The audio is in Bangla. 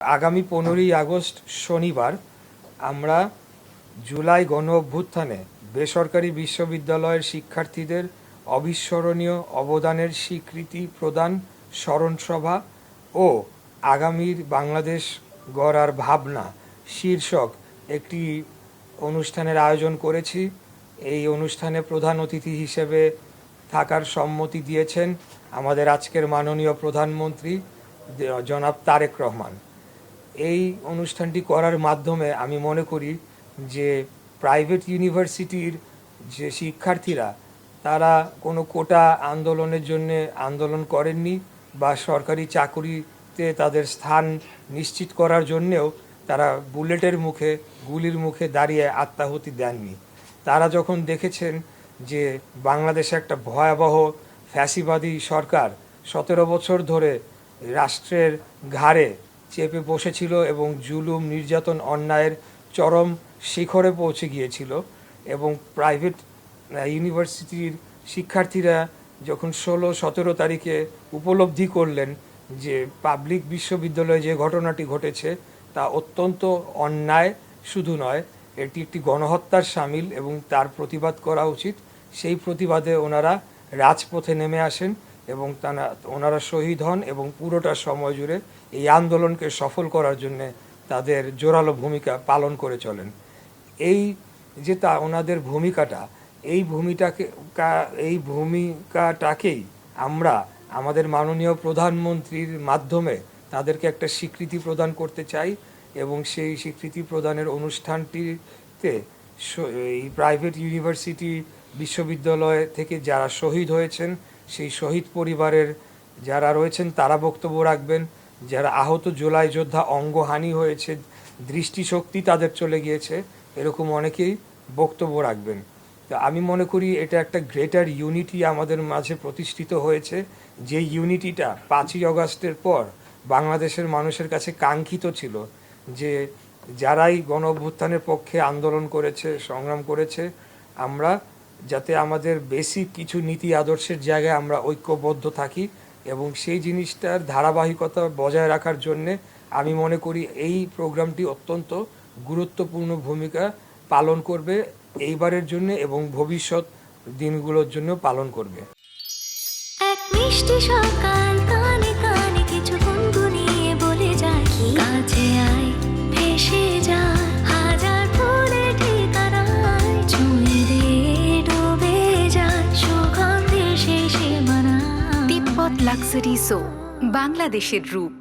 আগামী 15ই আগস্ট শনিবার আমরা জুলাই গণ অভ্যুত্থানে বেসরকারি বিশ্ববিদ্যালয়ের শিক্ষার্থীদের অবিস্মরণীয় অবদানের স্বীকৃতি প্রদান স্মরণসভা ও আগামীর বাংলাদেশ গড়ার ভাবনা শীর্ষক একটি অনুষ্ঠানের আয়োজন করেছি। এই অনুষ্ঠানে প্রধান অতিথি হিসেবে থাকার সম্মতি দিয়েছেন আমাদের আজকের মাননীয় প্রধানমন্ত্রী জনাব তারেক রহমান। এই অনুষ্ঠানটি করার মাধ্যমে আমি মনে করি যে প্রাইভেট ইউনিভার্সিটির যে শিক্ষার্থীরা তারা কোনো কোটা আন্দোলনের জন্য আন্দোলন করেননি বা সরকারি চাকুরিতে তাদের স্থান নিশ্চিত করার জন্যেও তারা বুলেটের মুখে গুলির মুখে দাঁড়িয়ে আত্মাহুতি দেননি। তারা যখন দেখেছেন যে বাংলাদেশে একটা ভয়াবহ ফ্যাসিবাদী সরকার 17 বছর ধরে রাষ্ট্রের ঘাড়ে চেপে বসেছিল এবং জুলুম নির্যাতন অন্যায়ের চরম শিখরে পৌঁছে গিয়েছিল, এবং প্রাইভেট ইউনিভার্সিটির শিক্ষার্থীরা যখন 16-17 তারিখে উপলব্ধি করলেন যে পাবলিক বিশ্ববিদ্যালয়ে যে ঘটনাটি ঘটেছে তা অত্যন্ত অন্যায় শুধু নয়, এটি একটি গণহত্যার শামিল এবং তার প্রতিবাদ করা উচিত, সেই প্রতিবাদে ওনারা রাজপথে নেমে আসেন এবং ওনারা শহীদ হন এবং পুরোটা সময় জুড়ে এই আন্দোলনকে সফল করার জন্য তাদের জোরালো ভূমিকা পালন করে চলেন। এই যে ওনাদের ভূমিকাটা, এই ভূমিকাটাকেই আমরা আমাদের মাননীয় প্রধানমন্ত্রীর মাধ্যমে তাদেরকে একটা স্বীকৃতি প্রদান করতে চাই, এবং সেই স্বীকৃতি প্রদানের অনুষ্ঠানটিতে এই প্রাইভেট ইউনিভার্সিটি বিশ্ববিদ্যালয় থেকে যারা শহীদ হয়েছেন সেই শহীদ পরিবারের যারা রয়েছেন তারা বক্তব্য রাখবেন, যারা আহত জুলাই যোদ্ধা অঙ্গহানি হয়েছে, দৃষ্টিশক্তি তাদের চলে গিয়েছে, এরকম অনেকেই বক্তব্য রাখবেন। তো আমি মনে করি এটা একটা গ্রেটার ইউনিটি আমাদের মাঝে প্রতিষ্ঠিত হয়েছে, যে ইউনিটিটা 5ই আগস্টের পর বাংলাদেশের মানুষের কাছে কাঙ্ক্ষিত ছিল, যে যারাই গণ অভ্যুত্থানের পক্ষে আন্দোলন করেছে, সংগ্রাম করেছে, আমরা যাতে আমাদের বেসিক কিছু নীতি আদর্শের জায়গায় আমরা ঐক্যবদ্ধ থাকি, এবং সেই জিনিসটার ধারাবাহিকতা বজায় রাখার জন্যে আমি মনে করি এই প্রোগ্রামটি অত্যন্ত গুরুত্বপূর্ণ ভূমিকা পালন করবে এইবারের জন্য এবং ভবিষ্যৎ দিনগুলোর জন্য পালন করবে। এক মিষ্টি সকাল কানে কানে কিছু গুনগুনিয়ে বলে যায়, কাছে আয় ভেসে যা হাজার ফুলের ঠিকানায়, ছুঁয়ে দে ডুবে যায় সুগন্ধে সেই সীমানা। তিব্বত লাক্সারি সো, বাংলাদেশের রূপ।